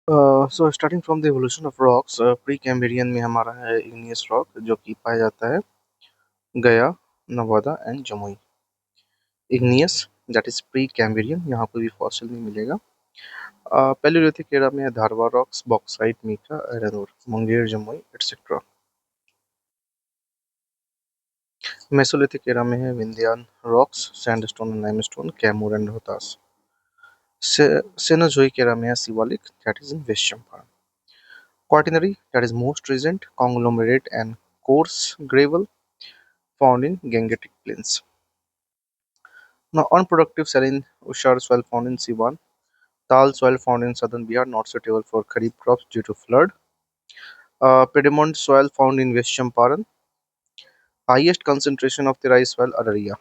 So starting from the evolution of rocks, pre Cambrian में हमारा है इग्नियस रॉक जो कि पाया जाता है गया, Nawada and Jamui. Igneous that is pre Cambrian, यहाँ कोई भी फॉसिल नहीं मिलेगा। पैलियोलिथिक एरा में है Dharwar rocks, bauxite, mica, iron ore, Munger, Jamui etcetera. Mesolithic era में है Vindhyan rocks, sandstone and limestone, Kaimur and Rohtas. Cenozoic era में है Shivalik that is in West Champaran. Quaternary, that is most recent, conglomerate and coarse gravel found in Gangetic Plains. Now, unproductive saline Ushar soil found in Siwan. Tal soil found in southern Bihar, not suitable for kharif crops due to flood. Piedmont soil found in West Champaran. Highest concentration of terai soil Araria.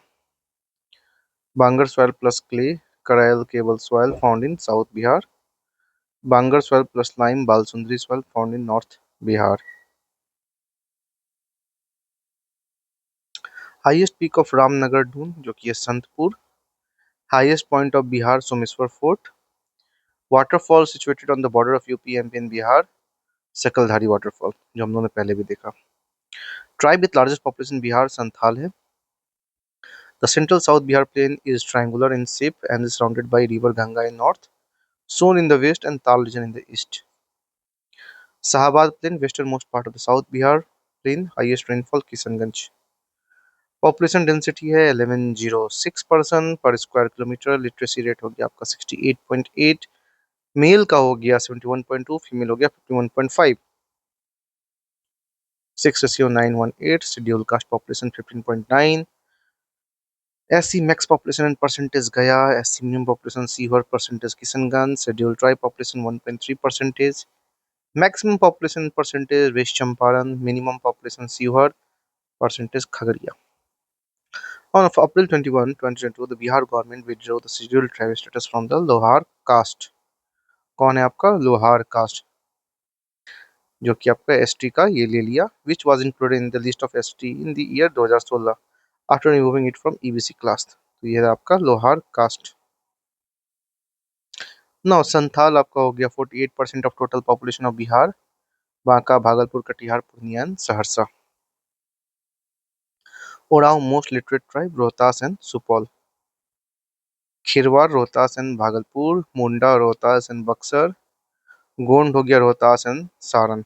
Bangar soil plus clay, Karail cable soil found in South Bihar. Bangar soil plus lime, Balsundri soil found in North Bihar. Highest peak of Ramnagar Dun, जो कि है Santpur. Highest point of Bihar, Someswar Fort. Waterfall situated on the border of UP, MP and Bihar, सकलधारी waterfall, जो हम लोगों ने पहले भी देखा. Tribe with largest population in Bihar, Santhal है. The central South Bihar plain is triangular in shape and is surrounded by river Ganga in north, Son in the west and Tal region in the east. Shahabad plain, westernmost part of the South Bihar plain, highest rainfall Kishanganj. Population density है 1106 per square kilometer. Literacy rate हो गया आपका 68.8. Mail का हो गया 71.2, female हो गया 51.5. 6:918. Schedule caste population 15.9. SC max population and percentage गया. SC minimum population Sheohar, percentage Kishanganj. Schedule tribe population 1.3%. Maximum population percentage west Champaran. Minimum population Sheohar, percentage Khagaria. On of April 21, 2022, the Bihar government withdrew the scheduled tribe status from the लोहार cast. कौन है आपका लोहार cast, जो कि आपका ST का ये ले लिया, which was included in the list of ST in the year 2016 after removing it from EBC class. तो ये है आपका लोहार कास्ट. नाउ संथाल आपका हो गया 48% of total population of Bihar. Banka, Bhagalpur, Katihar, Purnia and Saharsa. Oraon most literate tribe Rohtas and Supaul. Kharwar Rohtas and Bhagalpur. Munda Rohtas and Buxar. Gond हो गया रोहतास एंड सारण.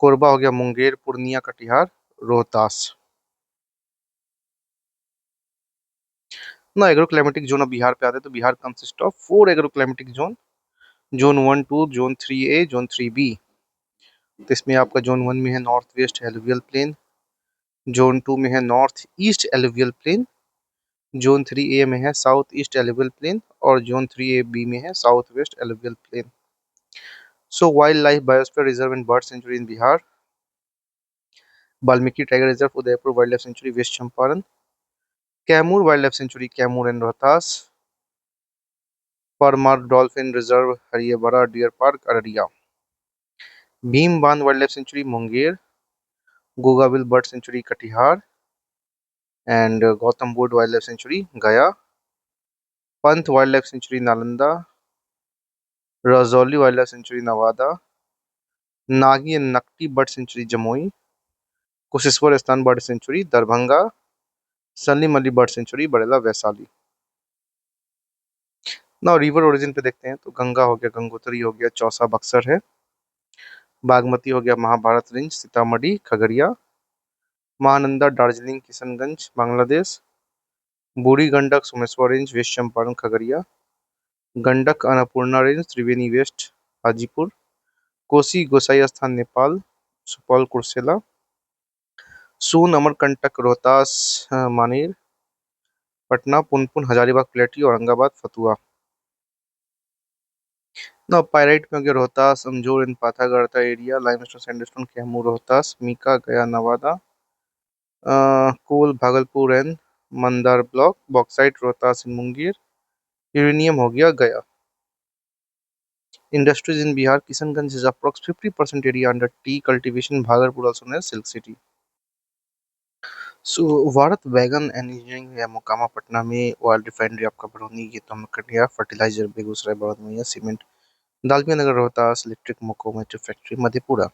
कोरबा हो गया मुंगेर, पूर्णिया, कटिहार, रोहतास. ना एग्रोक्लाइमेटिक जोन ऑफ बिहार पे आते हैं तो Bihar consist of 4 agroclimatic zone. Zone 1, 2, zone 3A, zone 3B. तो इसमें आपका जोन 1 में है north west alluvial plain. Zone 2 में है north east alluvial plain. Zone 3A में है साउथ ईस्ट एलुवियल प्लेन. और जोन 3AB में है south west alluvial plain. So wild life biosphere reserve and bird sanctuary in Bihar. Valmiki tiger reserve, Udaipur wild life sanctuary waste Champaran. Kaimur wild life sanctuary Kaimur and Rohtas. Parmar dolphin reserve Hariyabara deer park Araria. Bhim Bandh wild life sanctuary Munger. Gogabil bird sanctuary Katihar and Gautam Buddha wild life sanctuary Gaya. Panth wild life sanctuary Nalanda. Rajauli wild life sanctuary Nawada. Nagi and Nakti bird sanctuary Jamui. Kusheshwar Asthan bird sanctuary Darbhanga. Salim Ali bird sanctuary Barela Vaishali. ना river origin पे देखते हैं तो गंगा हो गया गंगोत्री हो गया चौसा बक्सर है. बागमती हो गया Mahabharat range Sitamarhi Khagaria. Mahananda Darjeeling Kishanganj Bangladesh. Budhi Gandak Someshwar range West Champaran Khagaria. Gandak Annapurna range Triveni west Hajipur. Kosi Gosai Sthan Nepal Supaul Kursela. सोन अमरकंटक रोहतास मानेर. पटना पुनपुन हजारीबाग प्लेटी औरंगाबाद फतुआ. ना पायराइट में हो गया रोहतास अमजोर इन पाथागढ़ता area. Limestone sandstone Kaimur Rohtas. Mica Gaya Nawada. Coal Bhagalpur and Mandar block. Bauxite Rohtas in Munger. Uranium हो गया गया. Industries in Bihar, Kishanganj is approx 50% area under tea cultivation. Bhagalpur also known as Silk City. So Bharat wagon and engineering या मोकामा पटना में. Oil refinery आपका बरौनी, ये तो हमने कर लिया. फर्टिलाइजर बेगूसराय बड़ौनी है. Cement Dalmianagar Rohtas electric locomotive factory Madhepura.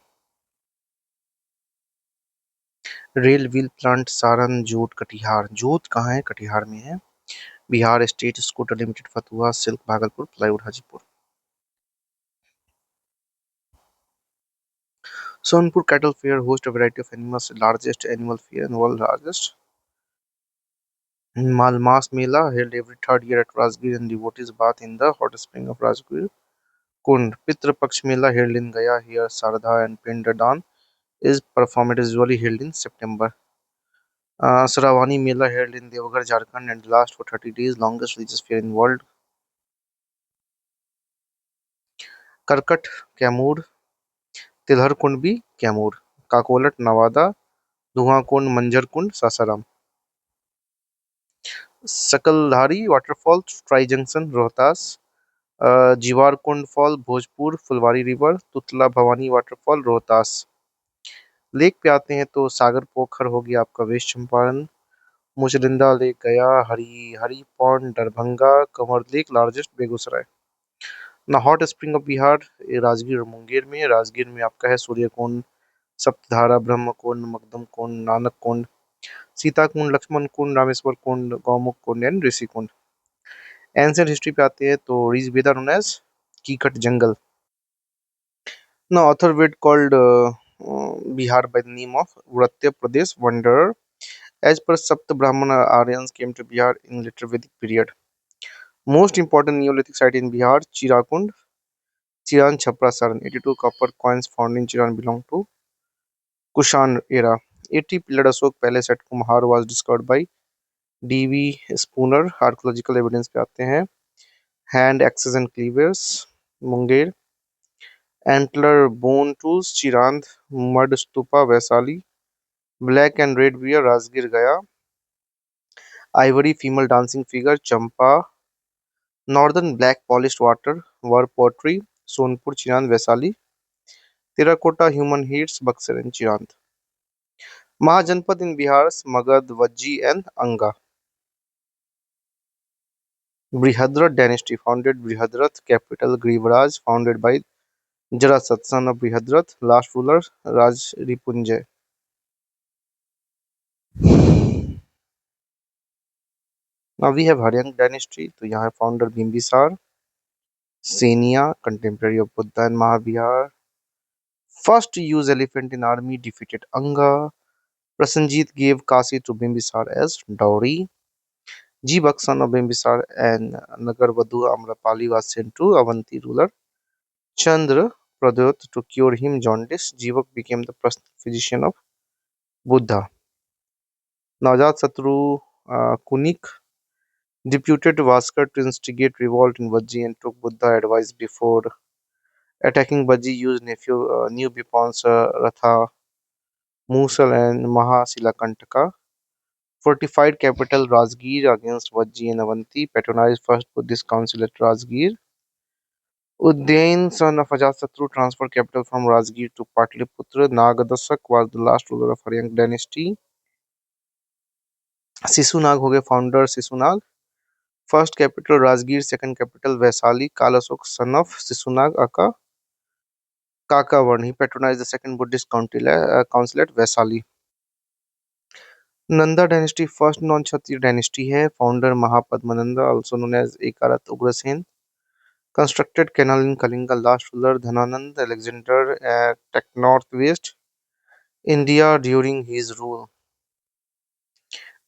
Rail wheel plant Saran jute Katihar. Jute कहाँ है? कटिहार में है। Bihar state scooter limited Fatuha silk Bhagalpur plywood Hajipur. Sonpur cattle fair hosts a variety of animals, largest animal fair and world largest. Malmas Mela held every third year at Rajgir and devotees bath in the hot spring of Rajgir Kund. Pitra Paksh Mela held in Gaya. Here Sardha and Pindadan is performed usually held in September. Saravani Mela held in Deoghar, Jharkhand and last for 30 days, longest religious fair in world. Karkat, Kaimur, Tilhar Kund भी Kaimur, काकोलट Nawada, Dhuan Kund Manjhar Kund Sasaram. Sakaldhari waterfall tri junction Rohtas, Jiwar Kund fall Bhojpur Phulwari river, Tutla Bhawani waterfall Rohtas. Lake पे आते हैं तो सागर पोखर हो गया आपका waste Champaran, Mucharinda lake Gaya, Hari Hari pond Darbhanga, Kanwar lake largest Begusarai. ना हॉट स्प्रिंग ऑफ बिहार ये राजगीर और मुंगेर में। राजगीर में आपका है सूर्य Kund, Saptadhara, Brahma Kund, Makhdum Kund, Nanak Kund, Sita Kund, Lakshman Kund, Rameshwar Kund, Gaumukh Kund and Rishi Kund. Ancient history पे आते हैं तो Rigveda known as Kikata jungle. Now author Ved called Bihar by the name of Vratya Pradesh wanderer. As per Sapt Brahmana, Aryans came to Bihar in later Vedic period. Most important Neolithic site in Bihar, Chirakund, Chiran Chhapra Saran. 82 copper coins found in Chiran belong to Kushan era. 80 pillared Ashok palace at Kumhar was discovered by D.V. Spooner. Archaeological evidence पे आते हैं। Hand axes and cleavers, Munger. Antler bone tools, Chirand, Mud stupa, Vaisali. Black and red beer, Rajgir Gaya. Ivory female dancing figure, Champa. Northern black polished water, War pottery, Sonpur, Chirand, Vaisali. Terracotta human heads, Buxar and Chirand. Mahajanpad in Bihar, Magad, Vajji and Anga. Brihadrat dynasty founded Brihadrat, capital Grivraj, founded by Jarasat, son of Brihadrat, last ruler Raj Ripunjay. Now we have Haryang dynasty, तो यहाँ है founder Bimbisar, Senia, contemporary of Buddha and Mahabihar. First to use elephant in army defeated Anga. Prasenjit gave Kasi to Bimbisar as dowry. Jibak, son of Bimbisar and Nagarvadhu Amrapali was sent to Avanti ruler Chandra Pradyot to cure him jaundice. Jivak became the personal physician of Buddha. Now Ajatasattu Kunik deputed Vaskar to instigate revolt in Vajji and took Buddha advice before attacking Vajji. Used new weapons Ratha, Musal and Mahasilakantaka. Fortified capital Rajgir against Vajji and Avanti. Patronized first Buddhist council at Rajgir. Uddain, son of Ajatasattu, transferred capital from Rajgir to Patliputra. Nagadasak was the last ruler of Haryang dynasty. Sisunag हो गए founder Sisunag. First capital Rajgir, second capital Vaisali. Kalasok, son of Sisunag Aka Kakavan. He patronized the second Buddhist council at Vaisali. Nanda dynasty, first non-Kshatriya dynasty है. Founder Mahapadmananda, also known as Ekarat Ugrasen. Constructed canal in Kalinga. Last ruler Dhananand Alexander at northwest India during his rule.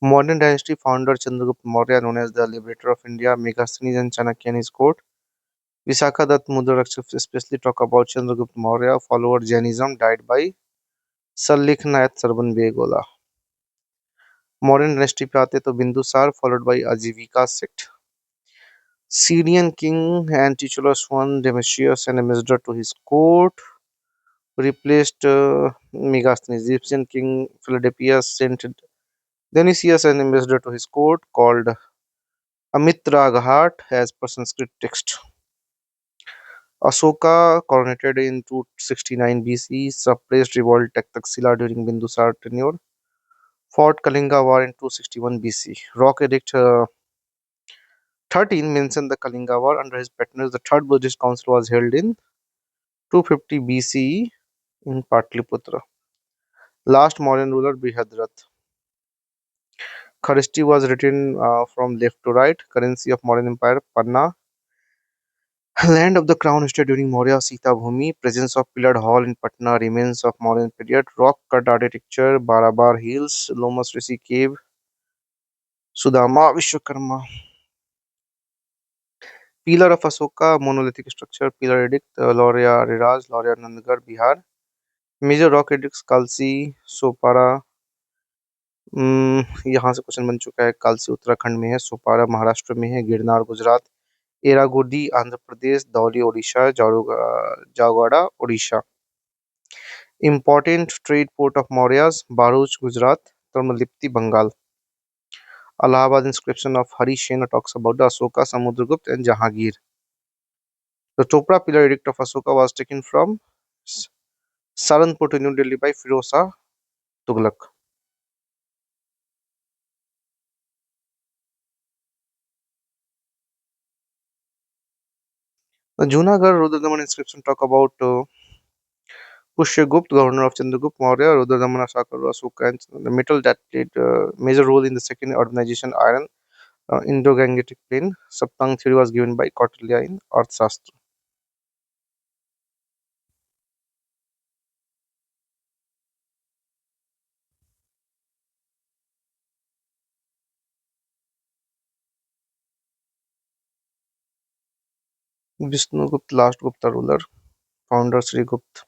Modern dynasty founder Chandragupta Maurya, known as the liberator of India. Megasthenes and Chanakya in his court. Visakha Dutt Mudraksha especially talk about Chandragupta Maurya. Follower Jainism, died by Sallekhna at Sarban Begola. Modern dynasty पे आते तो Bindusara followed by Ajivika sect. Syrian king Antiochus I Demetrius and ambassador to his court replaced Megasthenes. Egyptian king Philadelphus sent Dionysius an ambassador to his court called Amitraghat as per Sanskrit text. Asoka, coronated in 269 BC, suppressed revolt at Taxila during Bindusar tenure. Fought Kalinga War in 261 BC. Rock edict 13 mentioned the Kalinga War. Under his patronage, the Third Buddhist Council was held in 250 BCE in Patliputra. Last Mauryan ruler Brihadratha. Kharishti was written from left to right. Currency of Mauryan Empire, Panna. Land of the crown history during Maurya Sita Bhumi. Presence of pillared hall in Patna. Remains of Mauryan period. Rock cut architecture. Barabar hills. Lomas Rishi cave. Sudama Vishwakarma. Pillar of Asoka. Monolithic structure. Pillar edict. Lauria Riraj. Lauria Nandgarh, Bihar. Major rock edicts Kalsi Sopara. यहाँ से question बन चुका है। कालसी उत्तराखंड में है, सोपारा महाराष्ट्र में है, Girnar Gujarat, Erragudi Andhra Pradesh, Dhauli Odisha, Jaugada Orissa. Important trade port of Mauryas, Bharuch Gujarat, Tamralipti Bengal. Allahabad inscription of Hari Sena talks about the Asoka, Samudragupta and Jahangir. The Chopra pillar edict of Asoka was taken from Saranpur to New Delhi by Firoz Shah Tughlaq. The Junagadh Rudradaman inscription talk about Pushyagupta, governor of Chandragupta Maurya, Rudradaman, Ashoka, Asoka, and the metal that played a major role in the second urbanization iron Indo-Gangetic plain. Saptang theory was given by Kautilya in Arthashastra. Vishnugupta, last Gupta ruler, founder Sri Gupta.